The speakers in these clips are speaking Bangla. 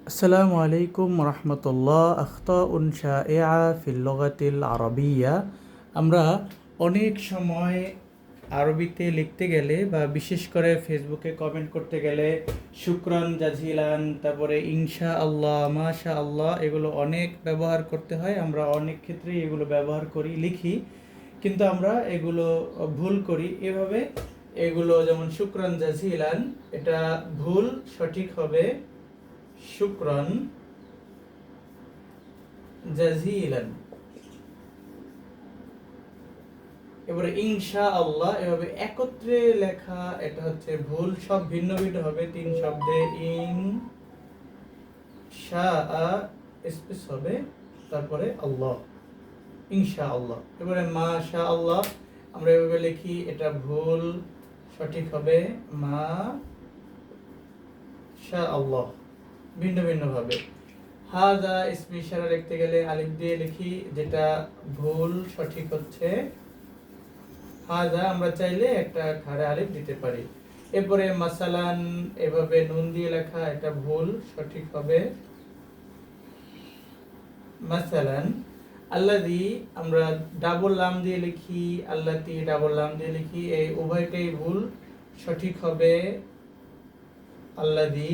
আসসালামু আলাইকুম রহমতুল্লাহ। আখতাউন শাইআ ফিল লুগাতিল আরবিয়্যা। আমরা অনেক সময় আরবিতে লিখতে গেলে বা বিশেষ করে ফেসবুকে কমেন্ট করতে গেলে শুকরান জাজিলান, তারপরে ইনশা আল্লাহ, মাশা আল্লাহ, এগুলো অনেক ব্যবহার করতে হয়। আমরা অনেক ক্ষেত্রেই এগুলো ব্যবহার করি, লিখি, কিন্তু আমরা এগুলো ভুল করি। এভাবে এগুলো যেমন শুকরান জাজিলান, এটা ভুল, সঠিক হবে শুকরান জাজিলান। এবারে ইনশা আল্লাহ এভাবে একত্রে লেখা, এটা হচ্ছে ভুল। সব ভিন্ন ভিন্ন হবে। তিন শব্দে ইন শা স্পেস হবে, তারপরে আল্লাহ, ইনশা আল্লাহ। এবারে মাশা আল্লাহ আমরা এভাবে লিখি, এটা ভুল, সঠিক হবে মা শা আল্লাহ, ভিন্ন ভিন্ন ভাবে। হাজা ইসমে ইশারা লিখতে গেলে আলিফ দিয়ে লিখি, যেটা ভুল, সঠিক হচ্ছে হাজা। আমরা চাইলে একটা খাড়া আলিফ দিতে পারি। এরপরে মাসালান এভাবে নুন দিয়ে লেখা, এটা ভুল, সঠিক হবে মাসালান। আল্লাযী আমরা ডাবল লাম দিয়ে লিখি, আল্লাতী ডাবল লাম দিয়ে লিখি, এই উভয়টাই ভুল, সঠিক হবে আল্লাযী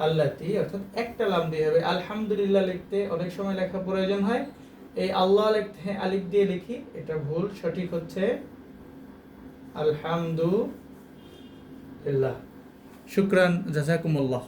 আল্লাতি, অর্থাৎ একটা লাম দিয়ে হবে। আলহামদুলিল্লাহ লিখতে অনেক সময় লেখা প্রয়োজন হয়, এই আল্লাহ লিখতে আলিফ দিয়ে লিখি, এটা ভুল, সঠিক হচ্ছে আলহামদুলিল্লাহ। শুকরান, জাযাকুমুল্লাহ।